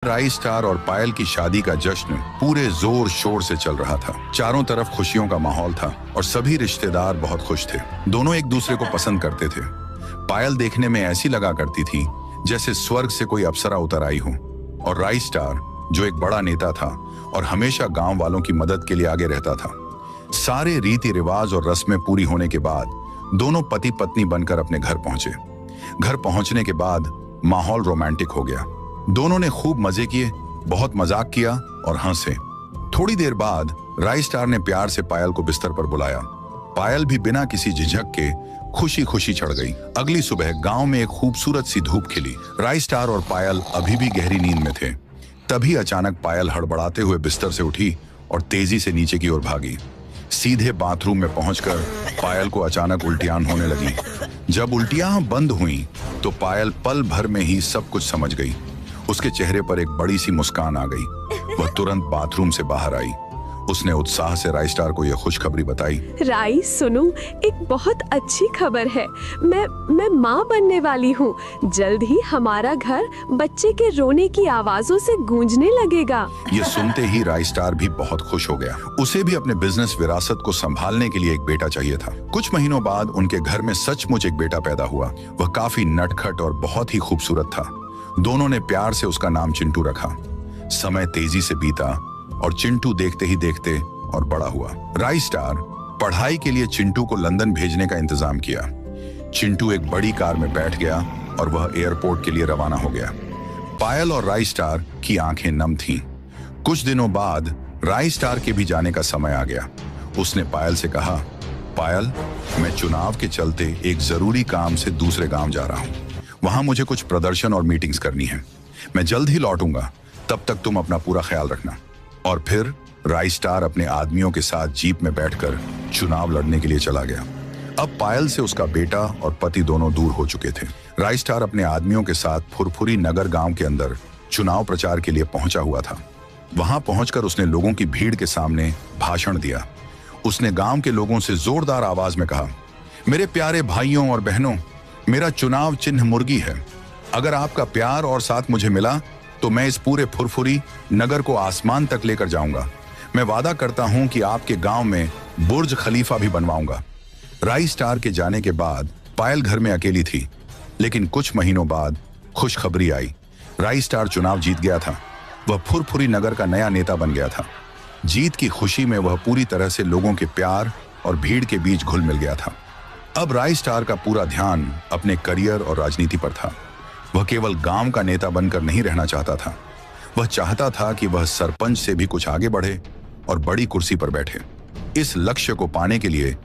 राई स्टार और पायल की शादी का जश्न पूरे जोर शोर से चल रहा था। चारों तरफ खुशियों का माहौल था और सभी रिश्तेदार बहुत खुश थे। दोनों एक दूसरे को पसंद करते थे। पायल देखने में ऐसी लगा करती थी जैसे स्वर्ग से कोई अप्सरा उतर आई हो, और राई स्टार जो एक बड़ा नेता था और हमेशा गांव वालों की मदद के लिए आगे रहता था। सारे रीति रिवाज और रस्में पूरी होने के बाद दोनों पति पत्नी बनकर अपने घर पहुंचे। घर पहुंचने के बाद माहौल रोमांटिक हो गया। दोनों ने खूब मजे किए, बहुत मजाक किया और हंसे। थोड़ी देर बाद राई स्टार ने प्यार से पायल को बिस्तर पर बुलाया। पायल भी बिना किसी झिझक के खुशी खुशी चढ़ गई। अगली सुबह गांव में एक खूबसूरत सी धूप खिली। राई स्टार और पायल अभी भी गहरी नींद में थे। तभी अचानक पायल हड़बड़ाते हुए बिस्तर से उठी और तेजी से नीचे की ओर भागी। सीधे बाथरूम में पहुंचकर पायल को अचानक उल्टियां होने लगी। जब उल्टियां बंद हुई तो पायल पल भर में ही सब कुछ समझ गई। उसके चेहरे पर एक बड़ी सी मुस्कान आ गई। वह तुरंत बाथरूम से बाहर आई। उसने उत्साह से राई स्टार को यह खुशखबरी बताई। राई सुनो, एक बहुत अच्छी खबर है। मैं माँ बनने वाली हूँ। जल्द ही हमारा घर बच्चे के रोने की आवाजों से गूंजने लगेगा। ये सुनते ही राई स्टार भी बहुत खुश हो गया। उसे भी अपने बिजनेस विरासत को संभालने के लिए एक बेटा चाहिए था। कुछ महीनों बाद उनके घर में सचमुच एक बेटा पैदा हुआ। वह काफी नटखट और बहुत ही खूबसूरत था। दोनों ने प्यार से उसका नाम चिंटू रखा। समय तेजी से बीता और चिंटू देखते ही देखते और बड़ा हुआ। राई स्टार पढ़ाई के लिए चिंटू को लंदन भेजने का इंतजाम किया। चिंटू एक बड़ी कार में बैठ गया और वह एयरपोर्ट के लिए रवाना हो गया। पायल और राई स्टार की आंखें नम थीं। कुछ दिनों बाद राई स्टार के भी जाने का समय आ गया। उसने पायल से कहा, पायल, मैं चुनाव के चलते एक जरूरी काम से दूसरे गांव जा रहा हूं। वहां मुझे कुछ प्रदर्शन और मीटिंग्स करनी है। मैं जल्द ही लौटूंगा, तब तक तुम अपना पूरा ख्याल रखना। और फिर राई स्टार अपने आदमियों के साथ जीप में बैठकर चुनाव लड़ने के लिए चला गया। अब पायल से उसका बेटा और पति दोनों दूर हो चुके थे। राई स्टार अपने आदमियों के साथ फुरफुरी नगर गांव के अंदर चुनाव प्रचार के लिए पहुंचा हुआ था। वहां पहुंचकर उसने लोगों की भीड़ के सामने भाषण दिया। उसने गांव के लोगों से जोरदार आवाज में कहा, मेरे प्यारे भाइयों और बहनों, मेरा चुनाव चिन्ह मुर्गी है। अगर आपका प्यार और साथ मुझे मिला तो मैं इस पूरे फुरफुरी नगर को आसमान तक लेकर जाऊंगा। मैं वादा करता हूं कि आपके गांव में बुर्ज खलीफा भी बनवाऊंगा। राई स्टार के जाने के बाद पायल घर में अकेली थी, लेकिन कुछ महीनों बाद खुशखबरी आई। राई स्टार चुनाव जीत गया था। वह फुरफुरी नगर का नया नेता बन गया था। जीत की खुशी में वह पूरी तरह से लोगों के प्यार और भीड़ के बीच घुल मिल गया था। अब राई स्टार का पूरा ध्यान अपने करियर और राजनीति पर था। वह केवल गांव का नेता बनकर नहीं रहना चाहता था। वह चाहता था कि वह सरपंच से भी कुछ आगे बढ़े और बड़ी कुर्सी पर बैठे। इस लक्ष्य को पाने के लिए